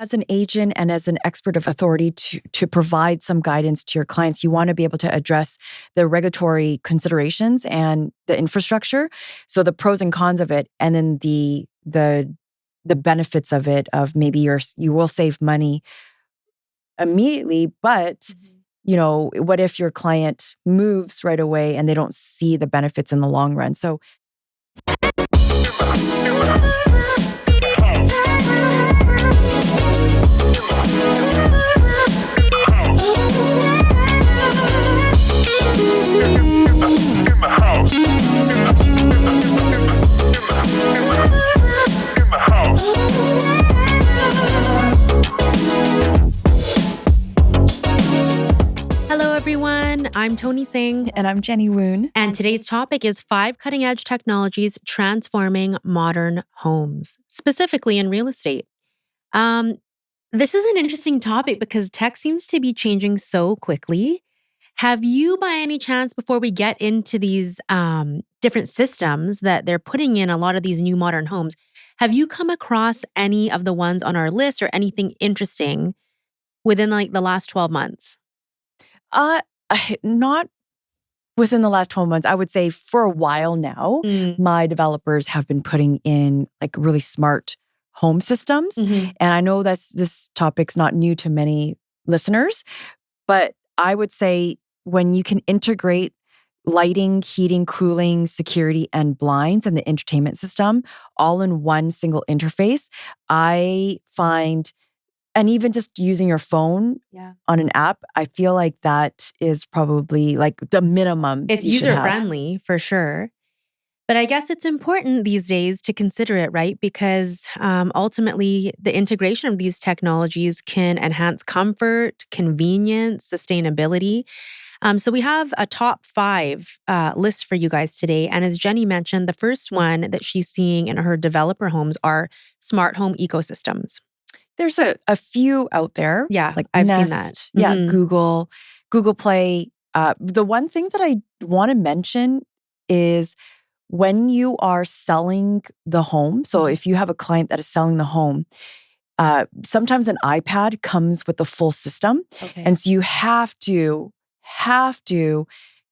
As an agent and as an expert of authority to provide some guidance to your clients, you want to be able to address the regulatory considerations and the infrastructure. So the pros and cons of it, and then the benefits of it, of maybe you will save money immediately, but what if your client moves right away and they don't see the benefits in the long run? So Hello, everyone. I'm Toni Singh. And I'm Jenny Woon. And today's topic is 5 cutting-edge technologies transforming modern homes, specifically in real estate. This is an interesting topic because tech seems to be changing so quickly. Have you, by any chance, before we get into these different systems that they're putting in a lot of these new modern homes, have you come across any of the ones on our list or anything interesting within the last 12 months? Not within the last 12 months. I would say for a while now, my developers have been putting in really smart home systems. And I know this topic's not new to many listeners, but I would say when you can integrate lighting, heating, cooling, security, and blinds and the entertainment system all in one single interface, I find, and even just using your phone on an app, I feel like that is probably the minimum. It's user-friendly for sure. But I guess it's important these days to consider it, right? Because ultimately, the integration of these technologies can enhance comfort, convenience, sustainability. So we have a top 5 list for you guys today. And as Jenny mentioned, the first one that she's seeing in her developer homes are smart home ecosystems. There's a few out there. Yeah, like I've Nest, seen that. Yeah, Google Play. The one thing that I want to mention is when you are selling the home. So if you have a client that is selling the home, sometimes an iPad comes with the full system. Okay. And so you have to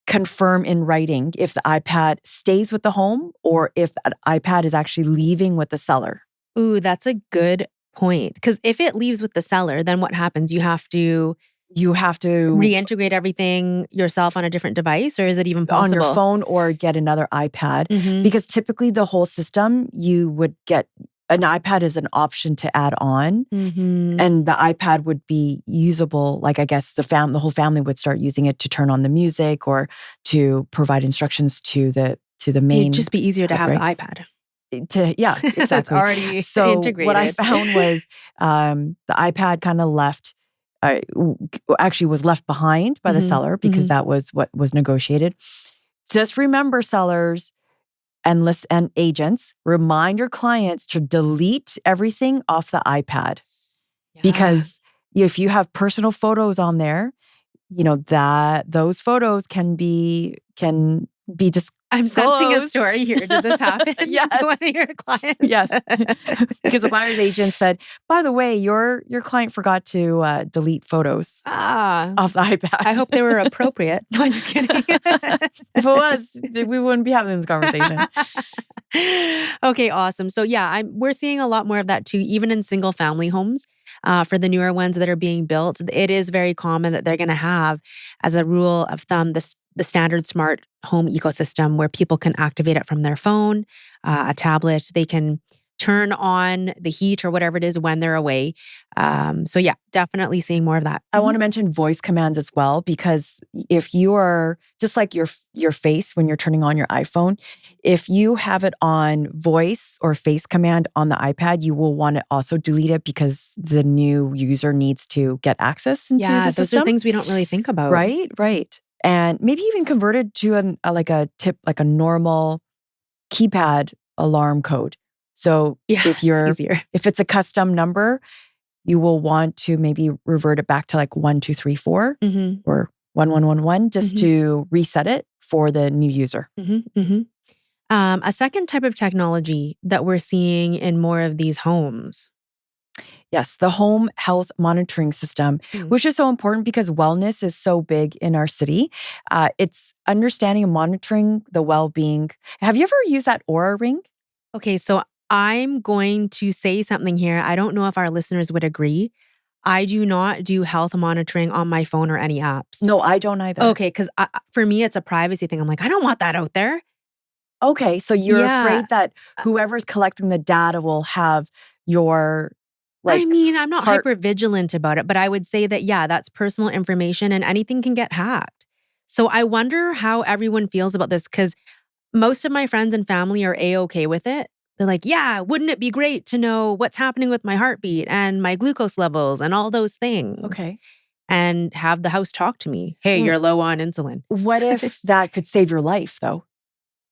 confirm in writing if the iPad stays with the home or if an iPad is actually leaving with the seller. Ooh, that's a good point. Because if it leaves with the seller, then what happens? You have to reintegrate everything yourself on a different device, or is it even possible? On your phone or get another iPad. Because typically the whole system, you would get an iPad is an option to add on. And the iPad would be usable, I guess the whole family would start using it to turn on the music or to provide instructions to the main. It'd just be easier to have the iPad. Exactly. It's already integrated. What I found was the iPad kind of was left behind by the seller because that was what was negotiated. Just remember, sellers and agents, remind your clients to delete everything off the iPad. Because if you have personal photos on there, that those photos can be just I'm sensing a story here. Did this happen? Yes. To one of your clients? Yes. Because the buyer's agent said, by the way, your client forgot to delete photos off the iPad. I hope they were appropriate. No, I'm just kidding. If it was, we wouldn't be having this conversation. Okay, awesome. So we're seeing a lot more of that too, even in single family homes. For the newer ones that are being built, it is very common that they're going to have, as a rule of thumb, the standard smart home ecosystem where people can activate it from their phone, a tablet. They can turn on the heat or whatever it is when they're away. So definitely seeing more of that. I want to mention voice commands as well, because if you are just like your face when you're turning on your iPhone, if you have it on voice or face command on the iPad, you will want to also delete it because the new user needs to get access into the system. Those are things we don't really think about. Right. And maybe even converted to a normal keypad alarm code. So if it's a custom number, you will want to maybe revert it back to 1234 or 1111 just to reset it for the new user. A second type of technology that we're seeing in more of these homes Yes, the home health monitoring system, which is so important because wellness is so big in our city. It's understanding and monitoring the well-being. Have you ever used that Aura ring? Okay, so I'm going to say something here. I don't know if our listeners would agree. I do not do health monitoring on my phone or any apps. No, I don't either. Okay, because for me, it's a privacy thing. I'm like, I don't want that out there. Okay, so you're afraid that whoever's collecting the data will have your I mean, I'm not hyper vigilant about it, but I would say that, yeah, that's personal information and anything can get hacked. So I wonder how everyone feels about this because most of my friends and family are A-okay with it. They're like, yeah, wouldn't it be great to know what's happening with my heartbeat and my glucose levels and all those things? Okay. And have the house talk to me. Hey, you're low on insulin. What if that could save your life, though?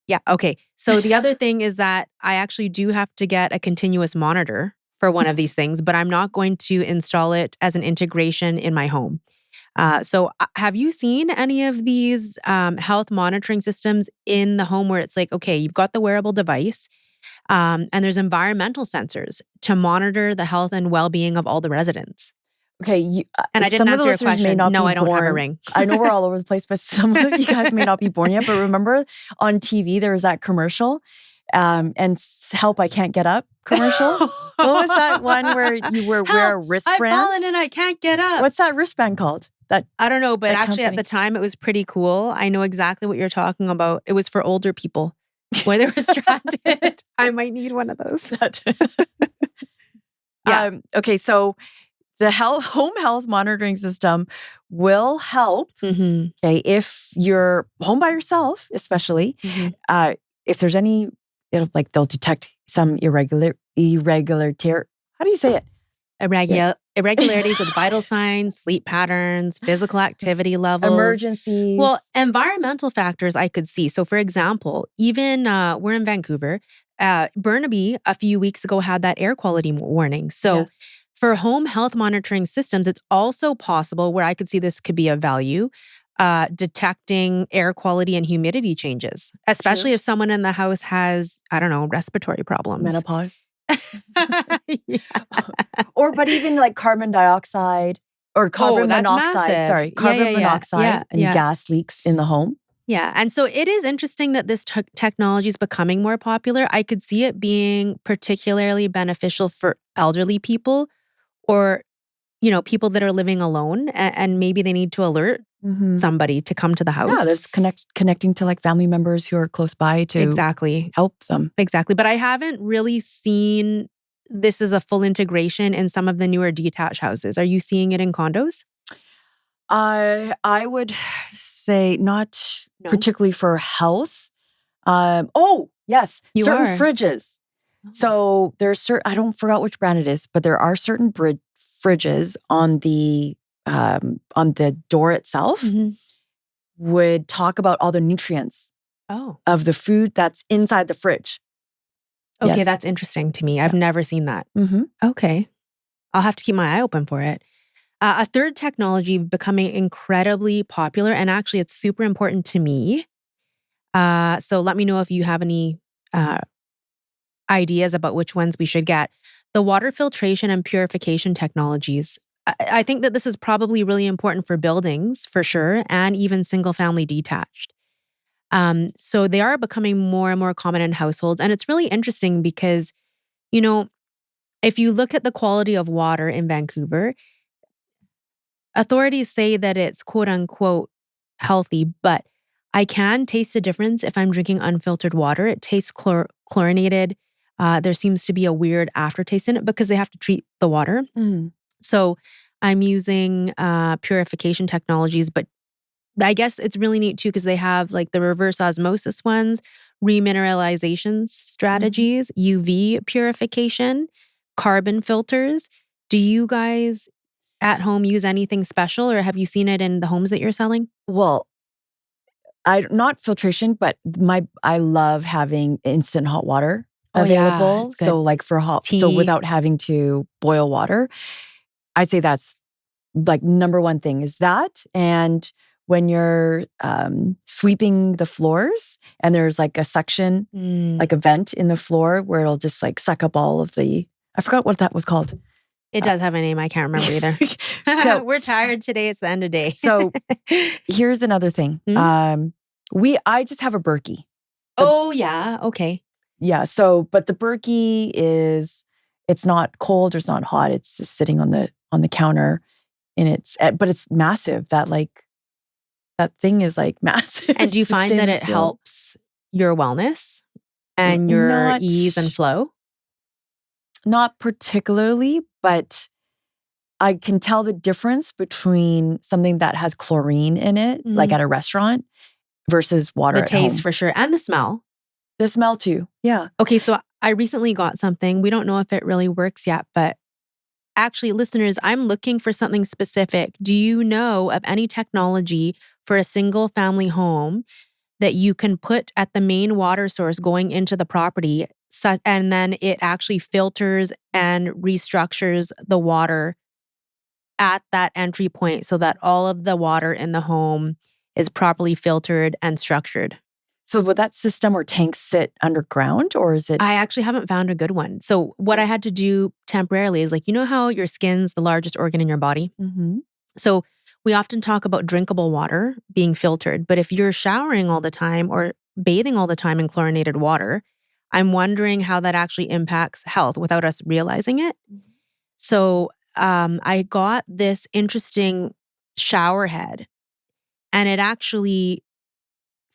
Yeah, okay. So the other thing is that I actually do have to get a continuous monitor for one of these things, but I'm not going to install it as an integration in my home. So have you seen any of these health monitoring systems in the home where it's like, okay, you've got the wearable device and there's environmental sensors to monitor the health and well-being of all the residents? Okay, and I didn't answer your question. No, I don't have a ring. I know we're all over the place, but some of you guys may not be born yet. But remember on TV, there was that commercial and Help, I Can't Get Up commercial. What was that one where you wear a wristband? I've fallen and I can't get up. What's that wristband called? I don't know, but actually at the time it was pretty cool. I know exactly what you're talking about. It was for older people where they were stranded. I might need one of those. Yeah. Okay, so the home health monitoring system will help, okay, if you're home by yourself, especially, if there's any, they'll detect some irregularity. How do you say it? Irregularities with vital signs, sleep patterns, physical activity levels. Emergencies. Well, environmental factors I could see. So for example, even we're in Vancouver. Burnaby a few weeks ago had that air quality warning. So for home health monitoring systems, it's also possible where I could see this could be of value, detecting air quality and humidity changes, especially if someone in the house has, I don't know, respiratory problems. Menopause. But even like carbon dioxide or carbon monoxide. Massive. Sorry, carbon monoxide and gas leaks in the home. Yeah. And so it is interesting that this technology is becoming more popular. I could see it being particularly beneficial for elderly people or, people that are living alone and maybe they need to alert somebody to come to the house. Yeah, there's connecting to like family members who are close by to help them. Exactly. But I haven't really seen this as a full integration in some of the newer detached houses. Are you seeing it in condos? I would say not particularly for health. Yes, certain fridges. So there's I don't forget which brand it is, but there are certain fridges on the door itself would talk about all the nutrients of the food that's inside the fridge. Okay, that's interesting to me. I've never seen that. Okay. I'll have to keep my eye open for it. A third technology becoming incredibly popular, and actually it's super important to me. So let me know if you have any ideas about which ones we should get. The water filtration and purification technologies. I think that this is probably really important for buildings, for sure, and even single-family detached. So they are becoming more and more common in households. And it's really interesting because, if you look at the quality of water in Vancouver, authorities say that it's quote unquote healthy, but I can taste the difference if I'm drinking unfiltered water. It tastes chlorinated. There seems to be a weird aftertaste in it because they have to treat the water. So I'm using purification technologies, but I guess it's really neat too because they have like the reverse osmosis ones, remineralization strategies, UV purification, carbon filters. Do you guys at home use anything special or have you seen it in the homes that you're selling? Well, not filtration, but I love having instant hot water available. So like for hot tea. So without having to boil water, I say that's like number one thing is that. And when you're sweeping the floors and there's like a section, like a vent in the floor where it'll just like suck up all of I forgot what that was called. It does have a name. I can't remember either. So- We're tired today. It's the end of the day. So here's another thing. I just have a Berkey. Oh yeah. Okay. Yeah. So, but the Berkey it's not cold or it's not hot. It's just sitting on the counter, and but it's massive. That thing is like massive. And do you find that it helps your wellness and your ease and flow? Not particularly, but I can tell the difference between something that has chlorine in it, like at a restaurant, versus water The at taste home. for sure. And the smell. The smell too. Yeah. Okay, so I recently got something. We don't know if it really works yet, but actually, listeners, I'm looking for something specific. Do you know of any technology for a single family home that you can put at the main water source going into the property, and then it actually filters and restructures the water at that entry point so that all of the water in the home is properly filtered and structured? So would that system or tank sit underground, or is it? I actually haven't found a good one. So what I had to do temporarily is, like, you know how your skin's the largest organ in your body? Mm-hmm. So we often talk about drinkable water being filtered, but if you're showering all the time or bathing all the time in chlorinated water, I'm wondering how that actually impacts health without us realizing it. So I got this interesting shower head, and it actually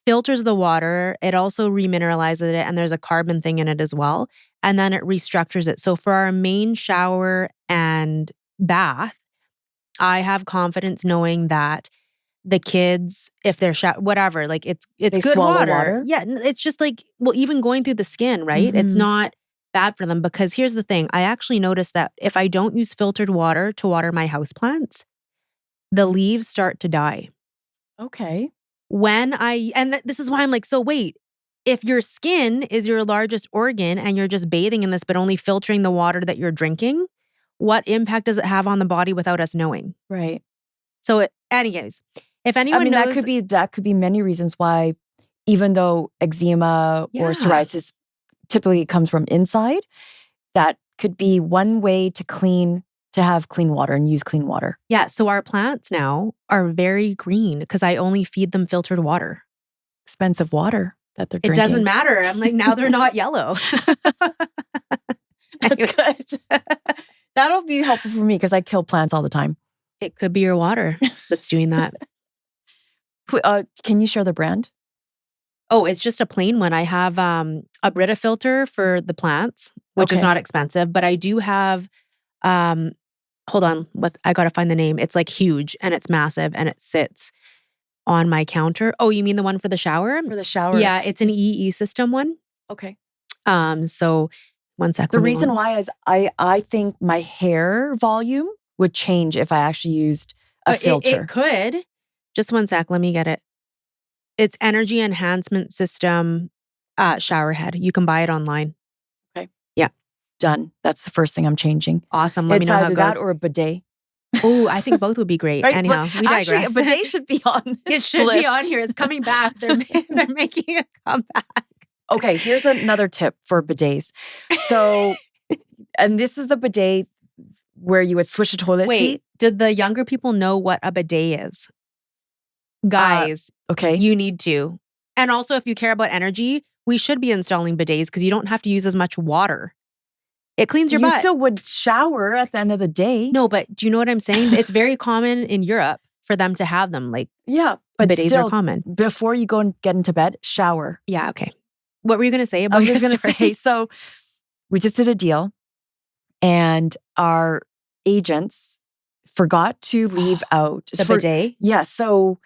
filters the water. It also remineralizes it, and there's a carbon thing in it as well. And then it restructures it. So for our main shower and bath, I have confidence knowing that the kids, if they're whatever, like it's They good swallow water? Yeah, it's just like, well, even going through the skin, right? It's not bad for them, because here's the thing. I actually noticed that if I don't use filtered water to water my houseplants, the leaves start to die. Okay. This is why I'm like, so wait, if your skin is your largest organ and you're just bathing in this, but only filtering the water that you're drinking, what impact does it have on the body without us knowing? Right. So anyways, if anyone knows, that could be many reasons why, even though eczema or psoriasis typically comes from inside, that could be one way to have clean water and use clean water. Yeah. So our plants now are very green because I only feed them filtered water. Expensive water that they're It drinking. doesn't matter. I'm like, now they're not yellow. That's good. That'll be helpful for me because I kill plants all the time. It could be your water that's doing that. Can you share the brand? Oh, it's just a plain one. I have a Brita filter for the plants, which is not expensive, but I do have hold on, I gotta find the name. It's like huge and it's massive and it sits on my counter. Oh, you mean the one for the shower? For the shower. Yeah, it's an EE system one. Okay. So one second. The reason why is I think my hair volume would change if I actually used a filter. It could. Just one sec. Let me get it. It's Energy Enhancement System shower head. You can buy it online. Okay. Yeah. Done. That's the first thing I'm changing. Awesome. Let me know how it goes. It's either that or a bidet. Oh, I think both would be great. Right? Anyhow, we digress. Actually, a bidet should be on this It should list. be on here. It's coming back. They're making a comeback. Okay, here's another tip for bidets. So, and this is the bidet where you would switch the toilet seat. Did the younger people know what a bidet is? Guys, okay, you need to. And also, if you care about energy, we should be installing bidets because you don't have to use as much water. It cleans your butt. You still would shower at the end of the day. No, but do you know what I'm saying? It's very common in Europe for them to have them. Like, yeah, but bidets still, are common. Before you go and get into bed, shower. Yeah, okay. What were you going to say about I was your going to say, so we just did a deal and our agents forgot to leave out the bidet? Yeah, so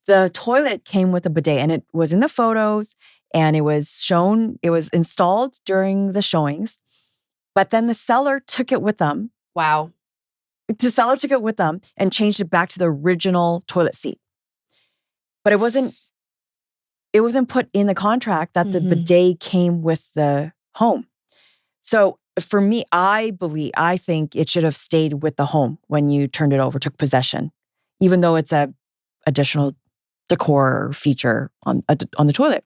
the toilet came with a bidet and it was in the photos and it was installed during the showings. But then the seller took it with them. Wow. The seller took it with them and changed it back to the original toilet seat. But it wasn't put in the contract that the bidet came with the home. So for me, I think it should have stayed with the home when you turned it over, took possession, even though it's a additional decor feature on the toilet.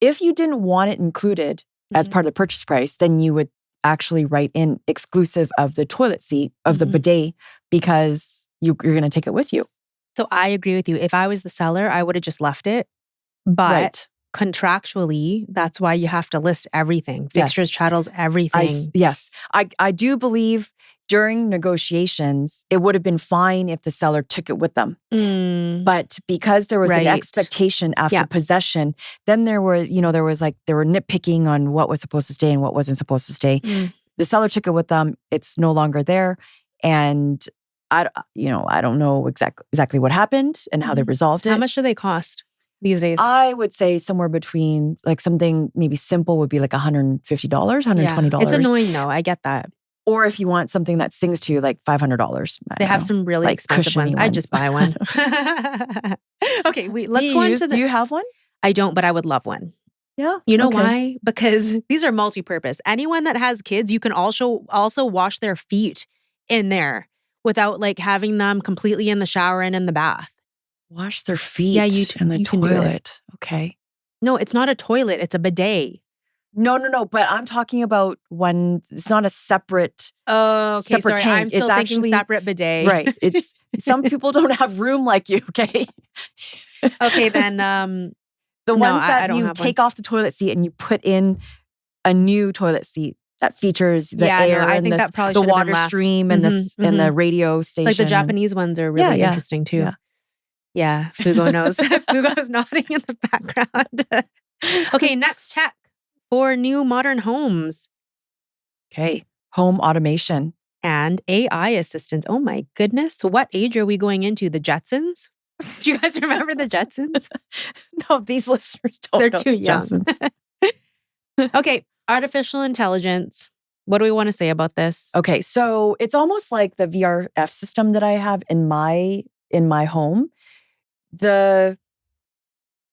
If you didn't want it included as part of the purchase price, then you would actually write in exclusive of the toilet seat, of the bidet, because you're going to take it with you. So I agree with you. If I was the seller, I would have just left it. But contractually, that's why you have to list everything. Fixtures, chattels, everything. Yes. I do believe during negotiations, it would have been fine if the seller took it with them. But because there was an expectation after possession, then they were nitpicking on what was supposed to stay and what wasn't supposed to stay. The seller took it with them. It's no longer there. And I don't know exactly what happened and how they resolved it. How much do they cost these days? I would say somewhere between, like, something maybe simple would be like $150, $120. It's annoying though. I get that. Or if you want something that sings to you, like $500. They have some really like expensive ones. I'd just buy one. Okay, wait, let's go into Do you have one? I don't, but I would love one. Yeah. You know why? Because these are multi-purpose. Anyone that has kids, you can also wash their feet in there without like having them completely in the shower and in the bath. Wash their feet in the toilet. Okay. No, it's not a toilet. It's a bidet. No. But I'm talking about one. It's not a separate. Oh, okay. Separate Sorry, tank. I'm still thinking separate bidet. Right. It's some people don't have room like you. Okay. Okay, then. The ones that you take off the toilet seat and you put in a new toilet seat that features the air I and think that probably the water stream and and the radio station. Like the Japanese ones are really interesting too. Yeah, Fugo knows. Fugo's nodding in the background. Okay, next tech for new modern homes. Okay, home automation. And AI assistants. Oh my goodness. What age are we going into? The Jetsons? Do you guys remember the Jetsons? No, these listeners don't. They're know too young. Jetsons. Okay, artificial intelligence. What do we want to say about this? Okay, so it's almost like the VRF system that I have in my home. The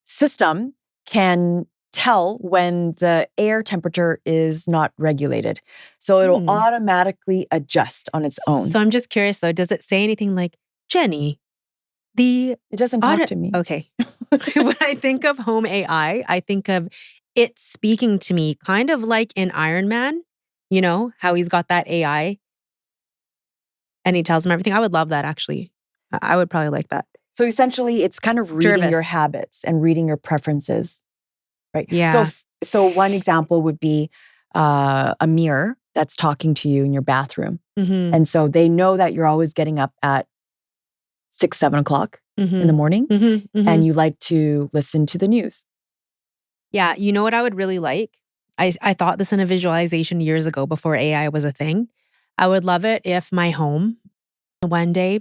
system can tell when the air temperature is not regulated. So it'll automatically adjust on its own. So I'm just curious though, does it say anything like, Jenny, it doesn't talk to me. Okay. When I think of home AI, I think of it speaking to me kind of like in Iron Man, you know, how he's got that AI and he tells him everything. I would love that actually. I would probably like that. So essentially, it's kind of reading your habits and reading your preferences, right? Yeah. So one example would be a mirror that's talking to you in your bathroom. And so they know that you're always getting up at 6, 7 o'clock in the morning and you like to listen to the news. Yeah. You know what I would really like? I thought this in a visualization years ago before AI was a thing. I would love it if my home one day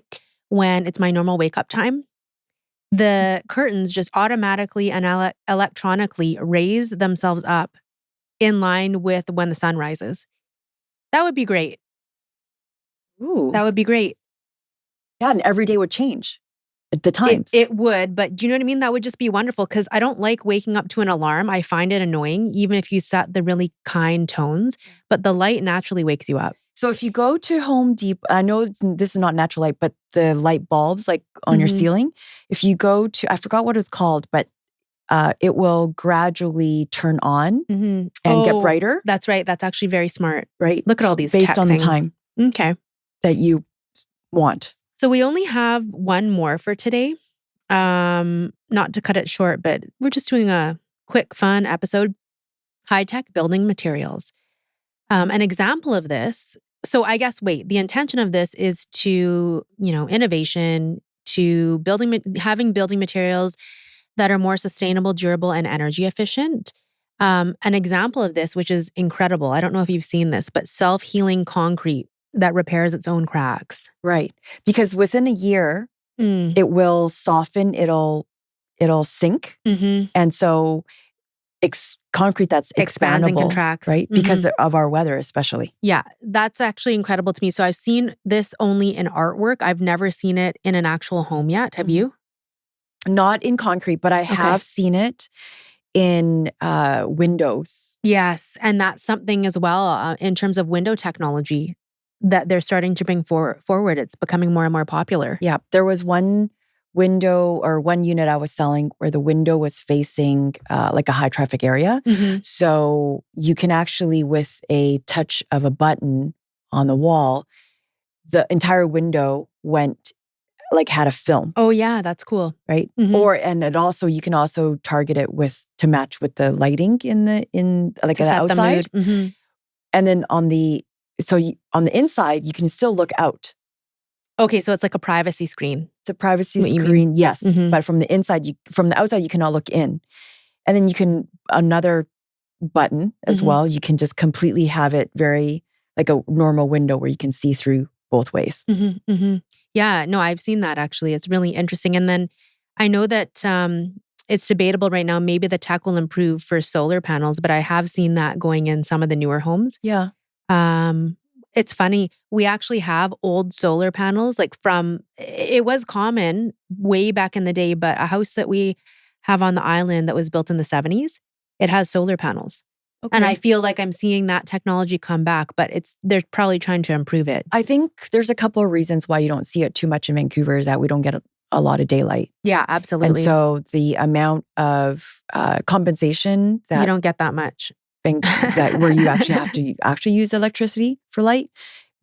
when it's my normal wake up time, the curtains just automatically and electronically raise themselves up in line with when the sun rises. That would be great. Ooh. That would be great. Yeah, and every day would change at the times. It would, but do you know what I mean? That would just be wonderful because I don't like waking up to an alarm. I find it annoying, even if you set the really kind tones, but the light naturally wakes you up. So if you go to Home Depot, I know this is not natural light, but the light bulbs like on your ceiling, if you go to, I forgot what it's called, but it will gradually turn on and get brighter. That's right. That's actually very smart. Right. Look at all these based tech on things. the time. Okay. That you want. So we only have one more for today. Not to cut it short, but we're just doing a quick, fun episode. High-tech building materials. An example of this. So I guess, the intention of this is to, innovation, to having building materials that are more sustainable, durable, and energy efficient. An example of this, which is incredible. I don't know if you've seen this, but self-healing concrete that repairs its own cracks. Right. Because within a year, it will soften, it'll sink. And so concrete that's expands and expandable, contracts. right? Because of our weather, especially. Yeah, that's actually incredible to me. So I've seen this only in artwork. I've never seen it in an actual home yet. Have you? Not in concrete, but I have seen it in windows. Yes, and that's something as well in terms of window technology that they're starting to bring forward. It's becoming more and more popular. Yeah, there was one window or one unit I was selling where the window was facing like a high traffic area. So you can actually, with a touch of a button on the wall, the entire window had a film. Oh yeah, that's cool. Right? And you can also target it to match with the lighting in the outside. And then on the inside, you can still look out. Okay, so it's like a privacy screen. It's a privacy screen, yes. But from the outside, you cannot look in. And then you can, another button as well, you can just completely have it very like a normal window where you can see through both ways. Yeah, no, I've seen that actually. It's really interesting. And then I know that it's debatable right now. Maybe the tech will improve for solar panels, but I have seen that going in some of the newer homes. Yeah. It's funny. We actually have old solar panels, it was common way back in the day, but a house that we have on the island that was built in the 70s, it has solar panels. Okay. And I feel like I'm seeing that technology come back, but they're probably trying to improve it. I think there's a couple of reasons why you don't see it too much in Vancouver is that we don't get a lot of daylight. Yeah, absolutely. And so the amount of compensation that you don't get that much. Where you actually have to use electricity for light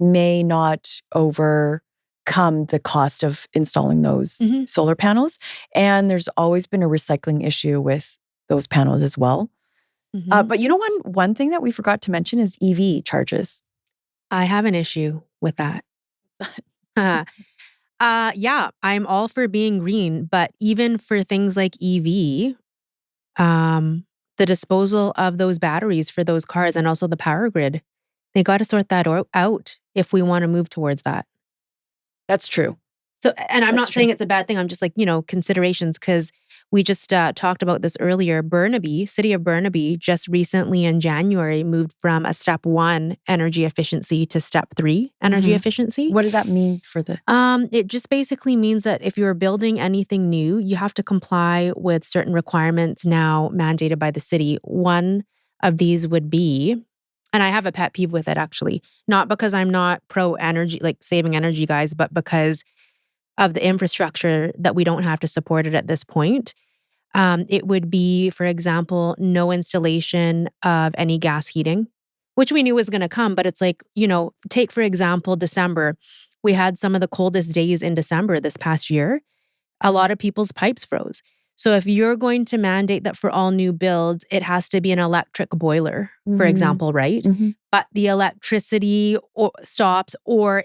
may not overcome the cost of installing those solar panels. And there's always been a recycling issue with those panels as well. But you know, one thing that we forgot to mention is EV charges. I have an issue with that. Yeah, I'm all for being green, but even for things like EV, the disposal of those batteries for those cars and also the power grid, they got to sort that out if we want to move towards that. That's true. So, and I'm not saying it's a bad thing. I'm just considerations, because we just talked about this earlier. City of Burnaby just recently in January moved from a step 1 energy efficiency to step 3 energy efficiency. What does that mean for the? It just basically means that if you're building anything new, you have to comply with certain requirements now mandated by the city. One of these would be, and I have a pet peeve with it actually, not because I'm not pro energy, like saving energy guys, but because of the infrastructure that we don't have to support it at this point. It would be, for example, no installation of any gas heating, which we knew was going to come. But it's take, for example, December. We had some of the coldest days in December this past year. A lot of people's pipes froze. So if you're going to mandate that for all new builds, it has to be an electric boiler, for example, right? But the electricity stops or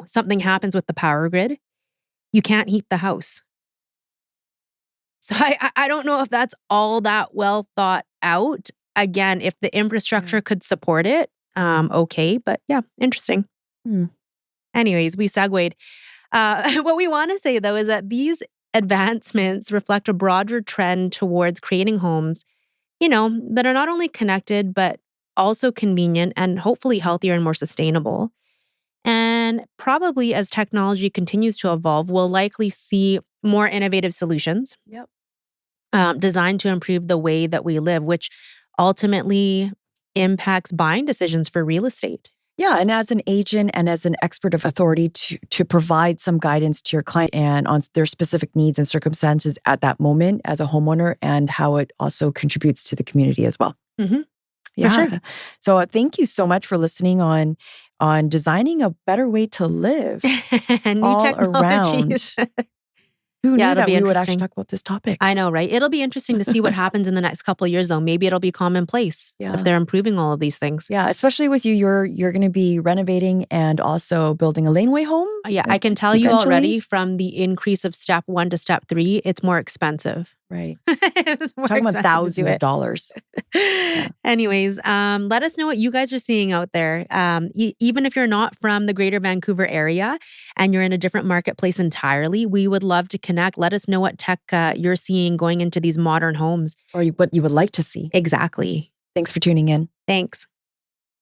something happens with the power grid, you can't heat the house. So I don't know if that's all that well thought out. Again, if the infrastructure could support it, okay. But yeah, interesting. Anyways, we segued. What we want to say, though, is that these advancements reflect a broader trend towards creating homes, that are not only connected, but also convenient and hopefully healthier and more sustainable. And probably as technology continues to evolve, we'll likely see more innovative solutions designed to improve the way that we live, which ultimately impacts buying decisions for real estate. Yeah, and as an agent and as an expert of authority to provide some guidance to your client and on their specific needs and circumstances at that moment as a homeowner, and how it also contributes to the community as well. Yeah. For sure. So thank you so much for listening on designing a better way to live New technologies. Around. Who knew that we would actually talk about this topic? I know, right? It'll be interesting to see what happens in the next couple of years, though. Maybe it'll be commonplace if they're improving all of these things. Yeah, especially with you, you're going to be renovating and also building a laneway home. Yeah, I can tell you already from the increase of step 1 to step 3, it's more expensive. Right. It's more talking expensive about thousands of dollars. Yeah. Anyways, let us know what you guys are seeing out there. Even if you're not from the greater Vancouver area and you're in a different marketplace entirely, we would love to connect. Let us know what tech you're seeing going into these modern homes. Or what you would like to see. Exactly. Thanks for tuning in. Thanks.